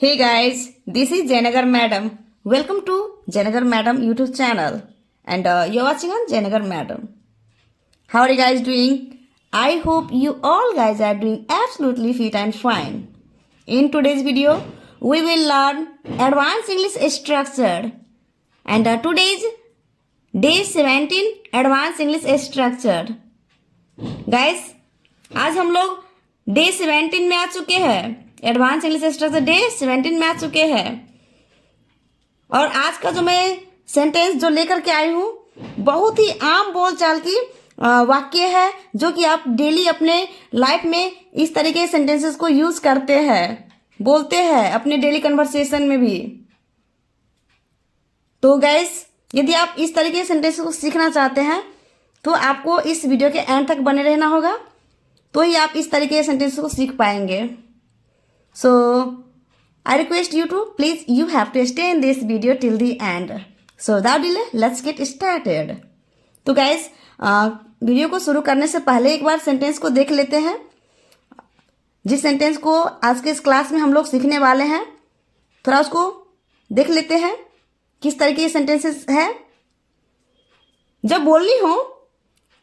Hey guys, this is Jayanagar Madam. Welcome to Jayanagar Madam YouTube channel, and you're watching on Jayanagar Madam. How are you guys doing? I hope you all guys are doing absolutely fit and fine. In today's video, we will learn advanced English structure, and today's day 17 advanced English structure. Guys, आज हम लोग day 17 में आ चुके हैं। Advance English structure day 17 में आ चुके हैं। और आज का जो मैं सेंटेंस जो लेकर के आई हूँ, बहुत ही आम बोलचाल की वाक्य है, जो कि आप डेली अपने लाइफ में इस तरीके के सेंटेंसेस को यूज करते हैं, बोलते हैं अपने डेली कन्वर्सेशन में भी। तो गाइस, यदि आप इस तरीके के सेंटेंसेस को सीखना चाहते हैं तो आपको इस वीडियो के एंड तक बने रहना होगा, तो ही आप इस तरीके के सेंटेंसेस को सीख पाएंगे। So I request you to please you have to stay in this video till the end. So without delay let's get started. तो गाइस, वीडियो को शुरू करने से पहले एक बार सेंटेंस को देख लेते हैं। जिस सेंटेंस को आज के इस क्लास में हम लोग सीखने वाले हैं, थोड़ा उसको देख लेते हैं किस तरीके के सेंटेंसेस है। जब बोलनी हो,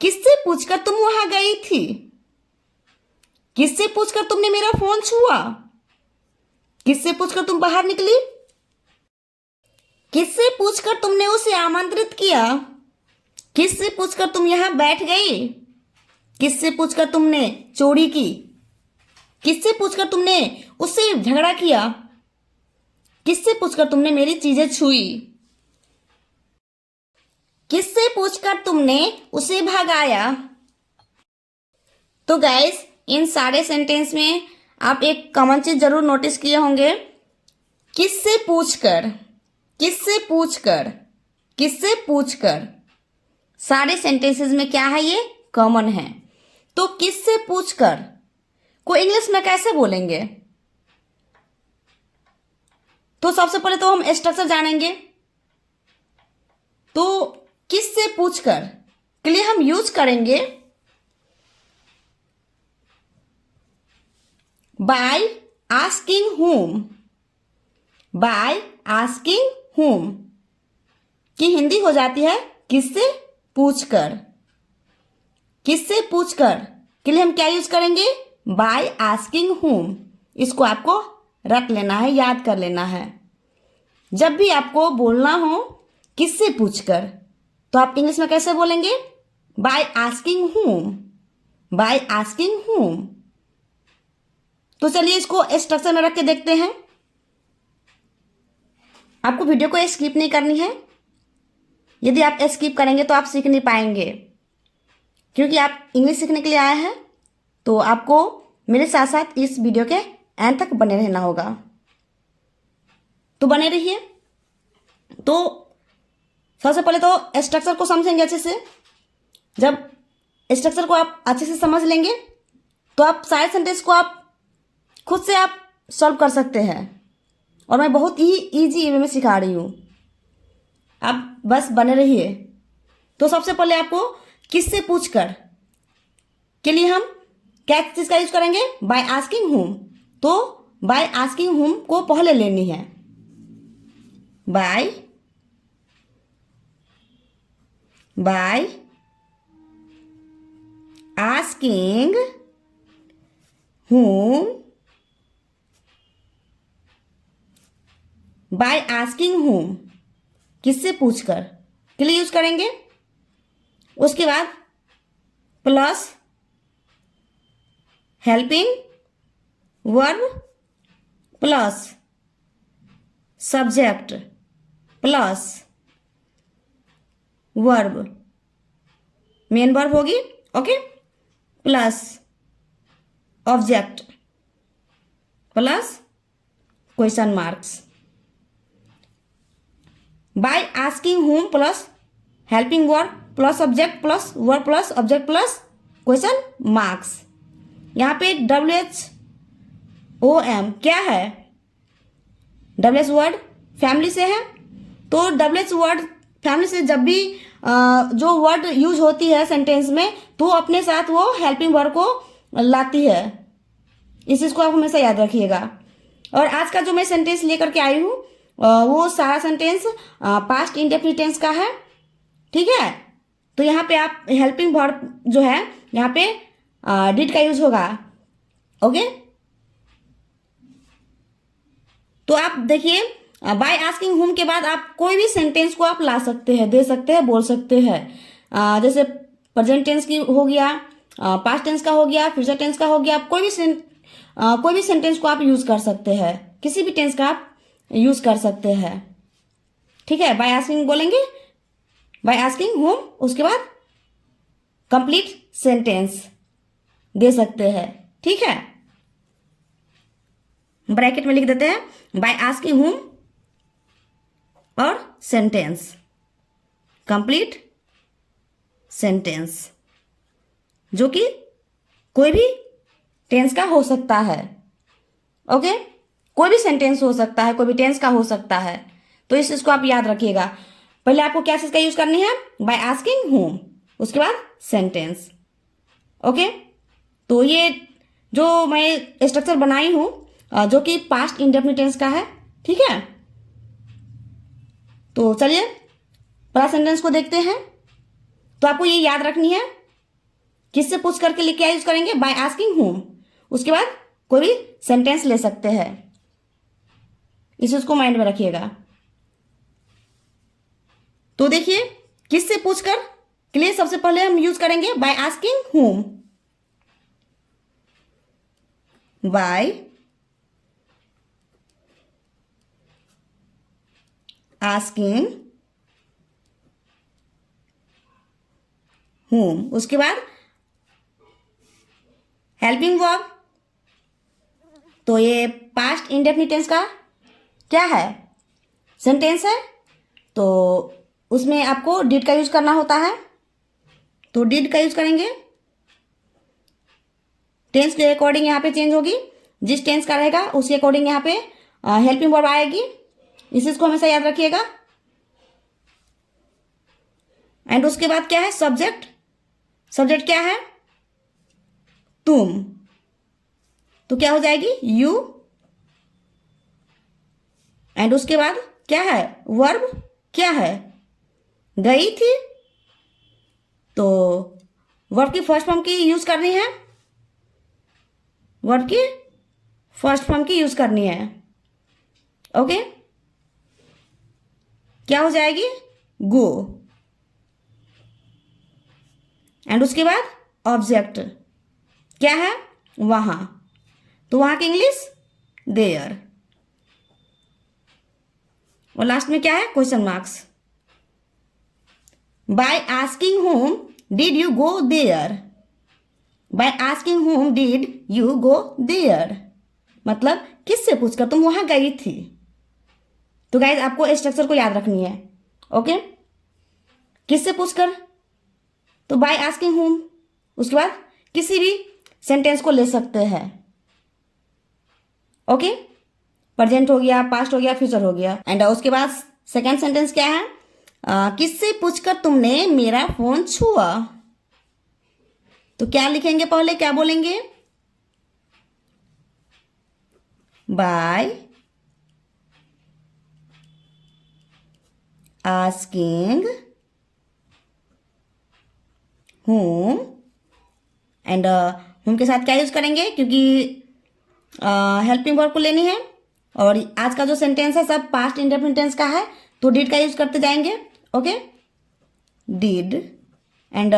किससे पूछकर तुम वहां गई थी? किससे पूछकर तुमने मेरा फोन छुआ? किससे पूछकर तुम बाहर निकली? किससे पूछकर तुमने उसे आमंत्रित किया? किससे पूछकर तुम यहां बैठ गई? किससे पूछकर तुमने चोरी की? किससे पूछकर तुमने उससे झगड़ा किया? किससे पूछकर तुमने मेरी चीजें छुई? किससे पूछकर तुमने उसे भगाया? तो गाइस, इन सारे सेंटेंस में आप एक कॉमन चीज जरूर नोटिस किए होंगे, किससे पूछकर, किससे पूछकर, किससे पूछकर। सारे सेंटेंसेस में क्या है, ये कॉमन है। तो किससे पूछकर को इंग्लिश में कैसे बोलेंगे? तो सबसे पहले तो हम स्ट्रक्चर जानेंगे। तो किससे पूछकर के लिए हम यूज करेंगे by asking whom। By asking whom की हिंदी हो जाती है किससे पूछकर। किससे पूछकर के लिए हम क्या यूज करेंगे? By asking whom। इसको आपको रट लेना है, याद कर लेना है। जब भी आपको बोलना हो किससे पूछकर, तो आप इंग्लिश में कैसे बोलेंगे? By asking whom। By asking whom। तो चलिए इसको स्ट्रक्चर में रख के देखते हैं। आपको वीडियो को स्किप नहीं करनी है। यदि आप स्किप करेंगे तो आप सीख नहीं पाएंगे, क्योंकि आप इंग्लिश सीखने के लिए आए हैं। तो आपको मेरे साथ साथ इस वीडियो के एंड तक बने रहना होगा। तो बने रहिए। तो सबसे पहले तो स्ट्रक्चर को समझेंगे अच्छे से। जब स्ट्रक्चर को आप अच्छे से समझ लेंगे तो आप सारे सेंटेंस को आप खुद से आप सॉल्व कर सकते हैं, और मैं बहुत ही इजी वे में सिखा रही हूँ। आप बस बने रहिए। तो सबसे पहले आपको किससे पूछकर के लिए हम क्या चीज का यूज करेंगे? By asking whom। तो बाय आस्किंग whom को पहले लेनी है। By asking whom। By asking whom किससे पूछकर के लिए यूज करेंगे। उसके बाद plus helping verb plus subject plus verb, main verb होगी, okay, plus object plus question marks. By asking whom plus helping verb plus object plus verb plus object plus question marks. यहाँ पे WHOM क्या है? WH word family से है। तो WH word family से जब भी जो वर्ड यूज होती है सेंटेंस में, तो अपने साथ वो हेल्पिंग वर्ब को लाती है। इस चीज को आप हमेशा याद रखिएगा। और आज का जो मैं सेंटेंस लेकर के आई हूँ वो सारा सेंटेंस पास्ट इंडेफिनिट टेंस का है, ठीक है। तो यहाँ पे आप हेल्पिंग वर्ब जो है यहाँ पे डिड का यूज होगा, ओके। तो आप देखिए बाय आस्किंग हुम के बाद आप कोई भी सेंटेंस को आप ला सकते हैं, दे सकते हैं, बोल सकते हैं। जैसे प्रेजेंट टेंस की हो गया, पास्ट टेंस का हो गया, फ्यूचर टेंस का हो गया, आप कोई भी सेंटेंस को आप यूज कर सकते हैं, किसी भी टेंस का आप यूज कर सकते हैं, ठीक है। बाय आस्किंग बोलेंगे, बाय आस्किंग हुम, उसके बाद कंप्लीट सेंटेंस दे सकते हैं, ठीक है। ब्रैकेट में लिख देते हैं बाय आस्किंग हुम और सेंटेंस, कंप्लीट सेंटेंस, जो कि कोई भी टेंस का हो सकता है, ओके। कोई भी सेंटेंस हो सकता है, कोई भी टेंस का हो सकता है। तो इस चीज को आप याद रखिएगा। पहले आपको क्या चीज का यूज करनी है, बाय आस्किंग हुम, उसके बाद सेंटेंस, ओके। तो ये जो मैं स्ट्रक्चर बनाई हूं जो कि पास्ट इंडेफिनिट टेंस का है, ठीक है। तो चलिए पहला सेंटेंस को देखते हैं। तो आपको ये याद रखनी है, किससे पूछ करके लिए क्या यूज करेंगे, बाय आस्किंग हुम, उसके बाद कोई भी सेंटेंस ले सकते हैं। इस चीज को माइंड में रखिएगा। तो देखिए किससे पूछकर के लिए सबसे पहले हम यूज करेंगे बाय आस्किंग हुम, बाय आस्किंग हुम, उसके बाद हेल्पिंग वर्ब। तो ये पास्ट इंडेफिनिट टेंस का क्या है, सेंटेंस है। तो उसमें आपको डिड का यूज करना होता है, तो डिड का यूज करेंगे। टेंस के अकॉर्डिंग यहाँ पे चेंज होगी, जिस टेंस का रहेगा उसके अकॉर्डिंग यहाँ पे हेल्पिंग वर्ब आएगी। इस चीज को हमेशा याद रखिएगा। एंड उसके बाद क्या है, सब्जेक्ट। सब्जेक्ट क्या है, तुम, तो क्या हो जाएगी, यू। एंड उसके बाद क्या है, वर्ब क्या है, गई थी। तो वर्ब की फर्स्ट फॉर्म की यूज करनी है, वर्ब की फर्स्ट फॉर्म की यूज करनी है, ओके। क्या हो जाएगी, गो। एंड उसके बाद ऑब्जेक्ट क्या है, वहां, तो वहां की इंग्लिश देयर। और लास्ट में क्या है, question marks. By asking whom did you go there, by asking whom did you go there, मतलब किससे पूछकर तुम वहां गई थी। तो गाइज आपको स्ट्रक्चर को याद रखनी है, ओके। किससे पूछकर, तो बाय आस्किंग होम, उसके बाद किसी भी सेंटेंस को ले सकते हैं, ओके। प्रेजेंट हो गया, पास्ट हो गया, फ्यूचर हो गया। एंड उसके बाद सेकेंड सेंटेंस क्या है, किससे पूछकर तुमने मेरा फोन छुआ। तो क्या लिखेंगे, पहले क्या बोलेंगे, by asking home. And home के साथ क्या यूज करेंगे, क्योंकि हेल्पिंग वर्ब को लेनी है। और आज का जो सेंटेंस है सब पास्ट इंडेफिनिट टेंस का है, तो डिड का यूज करते जाएंगे, ओके। डिड। एंड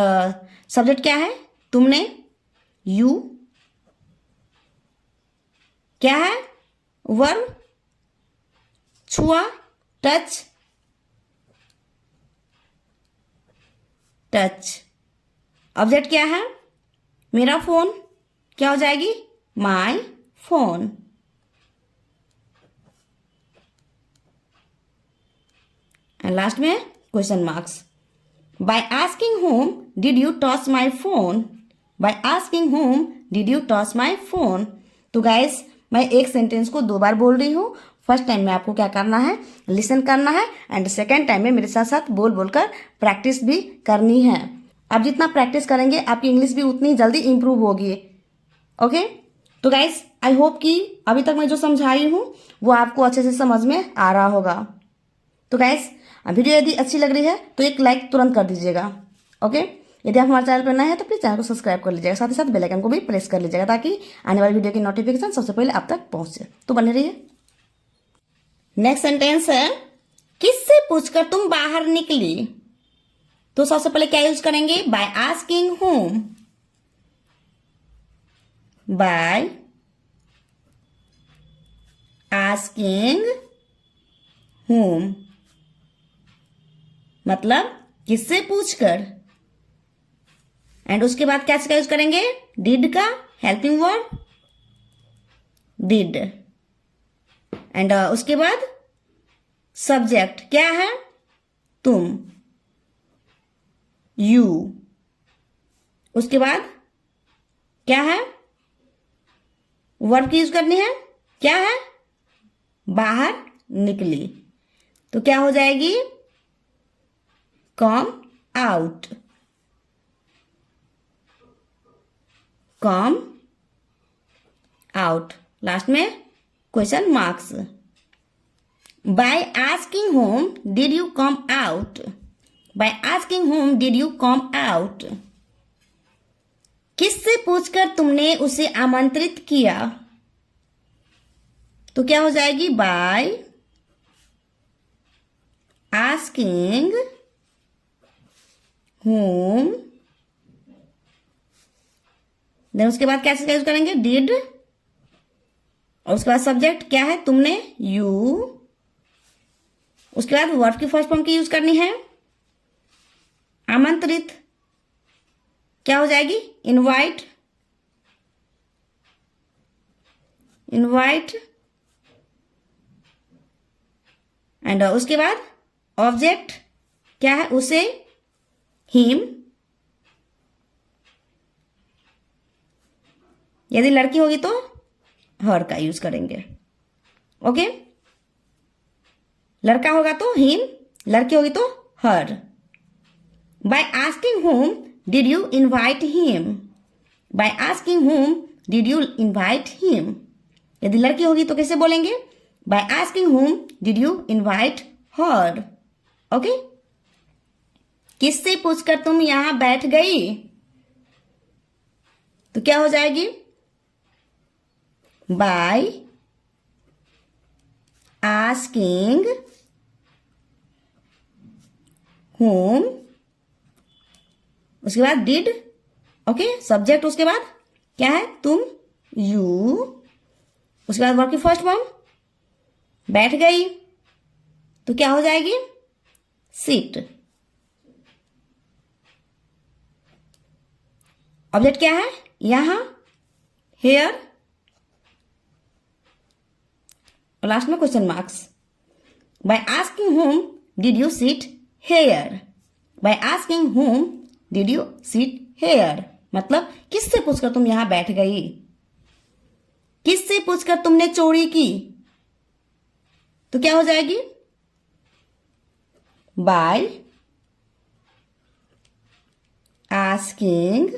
सब्जेक्ट क्या है, तुमने, यू। क्या है, वर्ब, छुआ, टच, टच। ऑब्जेक्ट क्या है, मेरा फोन, क्या हो जाएगी, माई फोन। एंड लास्ट में question marks. By asking whom did you toss my phone, bye asking whom did you toss my phone. तो गाइस मैं एक सेंटेंस को 2 बार बोल रही हूँ। फर्स्ट टाइम में आपको क्या करना है, लिसन करना है। एंड सेकेंड टाइम में मेरे साथ साथ बोल बोलकर प्रैक्टिस भी करनी है। आप जितना प्रैक्टिस करेंगे आपकी इंग्लिश भी उतनी जल्दी इंप्रूव होगी, ओके। तो गाइस आई होप कि अभी तक मैं जो समझाई हूँ वो आपको अच्छे से समझ में आ रहा होगा। तो गाइस वीडियो यदि अच्छी लग रही है तो एक लाइक तुरंत कर दीजिएगा। ओके, यदि आप हमारे चैनल पर नए हैं तो प्लीज़ चैनल को सब्सक्राइब कर लीजिएगा, साथ ही साथ बेल आइकन को भी प्रेस कर लीजिएगा ताकि आने वाली वीडियो की नोटिफिकेशन सबसे पहले आप तक पहुंचे। तो बने रहिए। नेक्स्ट सेंटेंस है, किससे पूछकर तुम बाहर निकली। तो सबसे पहले क्या यूज करेंगे, by asking whom। By asking whom मतलब किससे पूछकर। एंड उसके बाद क्या यूज करेंगे, डिड का हेल्पिंग वर्ड डिड। एंड उसके बाद सब्जेक्ट क्या है, तुम, यू। उसके बाद क्या है, वर्ब की यूज करनी है, क्या है, बाहर निकली। तो क्या हो जाएगी, come out. Come out, last में question marks. By asking whom did you come out. By asking whom did you come out. किससे पूछकर तुमने उसे आमंत्रित किया। तो क्या हो जाएगी, बाय आस्किंग whom। देन उसके बाद क्या यूज करेंगे, डिड। और उसके बाद सब्जेक्ट क्या है, तुमने, यू। उसके बाद वर्ब की फर्स्ट फॉर्म की यूज करनी है, आमंत्रित। क्या हो जाएगी, इनवाइट। इनवाइट। एंड उसके बाद ऑब्जेक्ट क्या है, उसे, हिम। यदि लड़की होगी तो हर का यूज करेंगे। ओके, लड़का होगा तो हिम, लड़की होगी तो her. By asking whom did you invite him. By asking whom did you invite him. यदि लड़की होगी तो कैसे बोलेंगे, by asking whom did you invite her. Okay, किससे पूछकर तुम यहां बैठ गई। तो क्या हो जाएगी, बाय आस्किंग whom। उसके बाद डिड। ओके, सब्जेक्ट उसके बाद क्या है, तुम, यू। उसके बाद वर्ब की फर्स्ट फॉर्म बैठ गई। तो क्या हो जाएगी, सीट। ऑब्जेक्ट क्या है, यहां, हेयर। और लास्ट में question marks. By asking whom did you sit here. Bye asking whom did you sit here मतलब किससे पूछकर तुम यहां बैठ गई। किससे पूछकर तुमने चोरी की। तो क्या हो जाएगी, बाय आस्किंग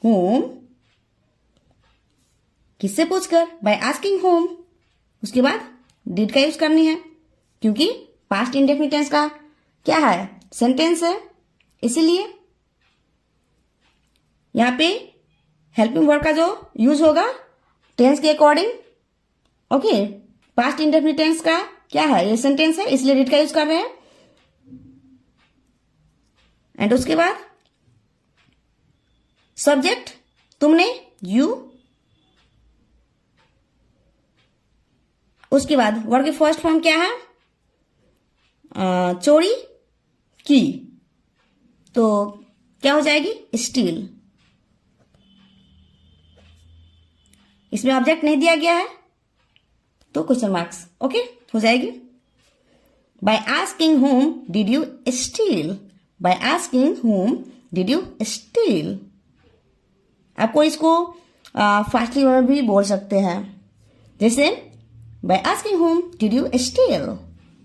whom। किससे पूछकर, बाय आस्किंग whom। उसके बाद डिड का यूज करनी है क्योंकि पास्ट इंडेफिनिट टेंस का क्या है, सेंटेंस है, इसीलिए यहां पे हेल्पिंग वर्ब का जो यूज होगा टेंस के according. Okay, past indefinite tense का क्या है, ये सेंटेंस है, इसलिए डिड का यूज कर रहे हैं। एंड उसके बाद सब्जेक्ट तुमने, यू। उसके बाद वर्ब की फर्स्ट फॉर्म क्या है, चोरी की। तो क्या हो जाएगी, स्टील। इसमें ऑब्जेक्ट नहीं दिया गया है तो क्वेश्चन मार्क्स। ओके, हो जाएगी। Bye asking whom did you steel. Bye asking whom did you steel. आपको इसको फास्टली में भी बोल सकते हैं, जैसे bye asking whom did you steel.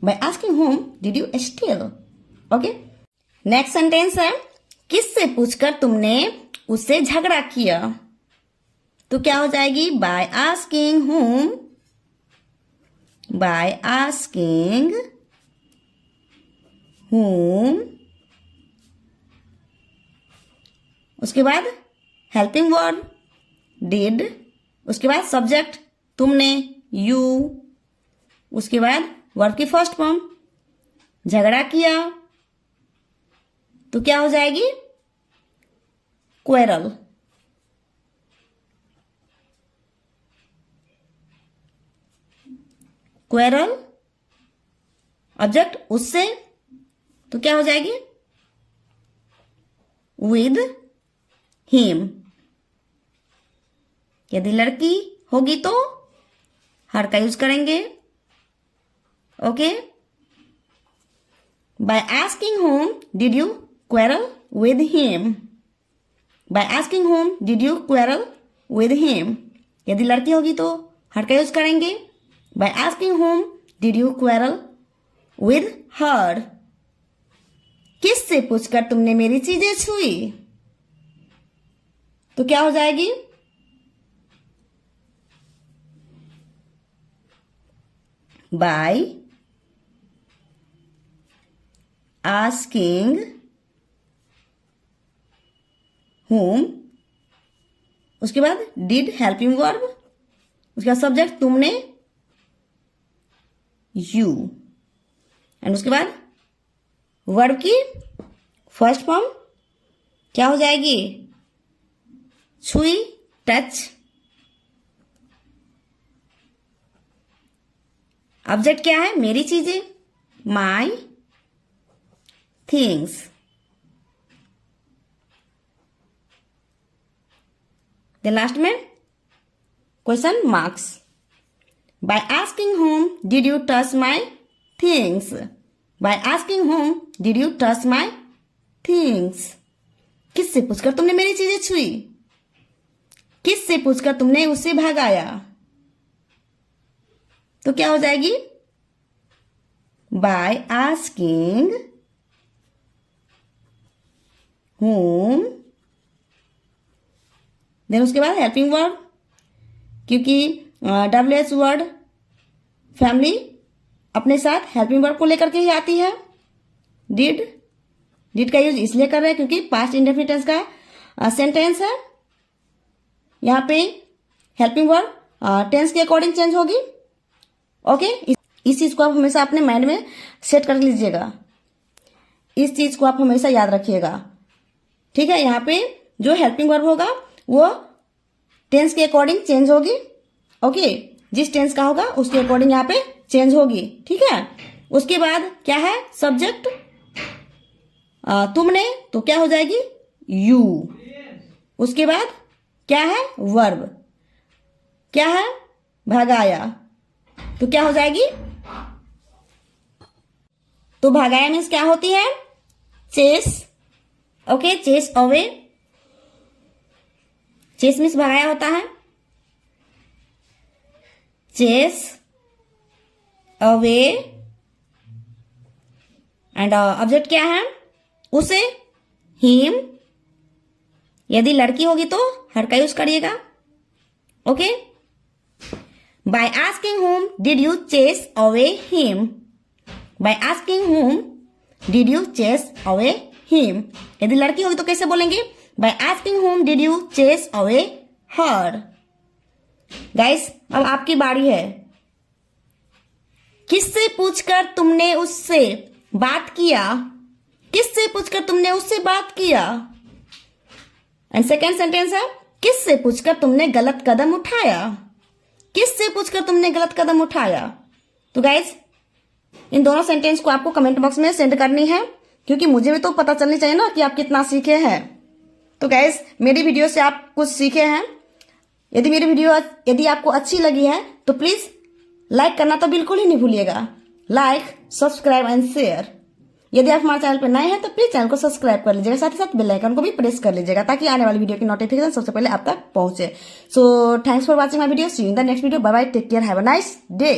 Bye asking whom did you steel. Okay, next sentence है, किससे पूछकर तुमने उससे झगड़ा किया, तो क्या हो जाएगी? Bye asking whom, by asking whom, उसके बाद हेल्पिंग वर्ब डिड, उसके बाद सब्जेक्ट तुमने यू, उसके बाद वर्ब की फर्स्ट फॉर्म झगड़ा किया, तो क्या हो जाएगी? क्वेरल। क्वेरल ऑब्जेक्ट उससे, तो क्या हो जाएगी? With him. यदि लड़की होगी तो हर का यूज करेंगे। Okay, bye asking whom did you quarrel with him, bye asking whom did you quarrel with him। यदि लड़की होगी तो हर का यूज करेंगे। By asking whom did you quarrel with her, किससे पूछकर तुमने मेरी चीजें छुई, तो क्या हो जाएगी? बाय आस्किंग whom, उसके बाद डिड हेल्पिंग वर्ब, उसके बाद सब्जेक्ट तुमने यू, एंड उसके बाद वर्ब की फर्स्ट फॉर्म क्या हो जाएगी? छुई, टच। ऑब्जेक्ट क्या है? मेरी चीजें, माई थिंग्स। देन लास्ट में question marks. By asking whom did you touch my things, bye asking whom did you touch my things, किससे पूछकर तुमने मेरी चीजें छुई, किससे पूछकर तुमने उससे भगाया, तो क्या हो जाएगी? बाय आस्किंग whom, देन उसके बाद हेल्पिंग वर्ब, क्योंकि WH वर्ड फैमिली अपने साथ हेल्पिंग वर्ब को लेकर के ही आती है। डिड का यूज इसलिए कर रहे हैं क्योंकि पास्ट इंडेफिनिट टेंस का सेंटेंस है। यहाँ पे हेल्पिंग वर्ब टेंस के अकॉर्डिंग चेंज होगी। ओके, इस चीज को आप हमेशा अपने माइंड में सेट कर लीजिएगा, इस चीज को आप हमेशा याद रखिएगा। ठीक है, यहाँ पे जो हेल्पिंग वर्ब होगा वो टेंस के अकॉर्डिंग चेंज होगी। ओके, जिस टेंस का होगा उसके अकॉर्डिंग यहाँ पे चेंज होगी। ठीक है, उसके बाद क्या है? सब्जेक्ट तुमने, तो क्या हो जाएगी? यू। उसके बाद क्या है? वर्ब क्या है? भगाया, तो क्या हो जाएगी? तो भगाया मीन्स क्या होती है? Chase. Okay, chase away, chase means भगाया होता है। चेस अवे, एंड ऑब्जेक्ट क्या है? उसे, हिम। यदि लड़की होगी तो हर का यूज करिएगा। Okay, bye asking whom did you chase away him, bye asking whom did you chase away him। यदि लड़की होगी तो कैसे बोलेंगे? By asking whom did you chase away her। Guys, अब आपकी बारी है। किससे पूछकर तुमने उससे बात किया, किससे पूछकर तुमने उससे बात किया। एंड सेकेंड सेंटेंस है, किससे पूछकर तुमने गलत कदम उठाया, किससे पूछकर तुमने गलत कदम उठाया। तो गाइस, इन दोनों सेंटेंस को आपको कमेंट बॉक्स में सेंड करनी है, क्योंकि मुझे भी तो पता चलनी चाहिए ना कि आप कितना सीखे हैं। तो गाइस, मेरी वीडियो से आप कुछ सीखे हैं। यदि मेरी वीडियो यदि आपको अच्छी लगी है तो प्लीज लाइक करना तो बिल्कुल ही नहीं भूलिएगा। Like, subscribe and share. यदि आप हमारे चैनल पर नए हैं तो प्लीज चैनल को सब्सक्राइब कर लीजिएगा, साथ ही साथ बेल आइकन को भी प्रेस कर लीजिएगा ताकि आने वाली वीडियो की नोटिफिकेशन सबसे पहले आप तक पहुंचे। So thanks for watching my video. See you in the next video. Bye bye, take care, have a nice day.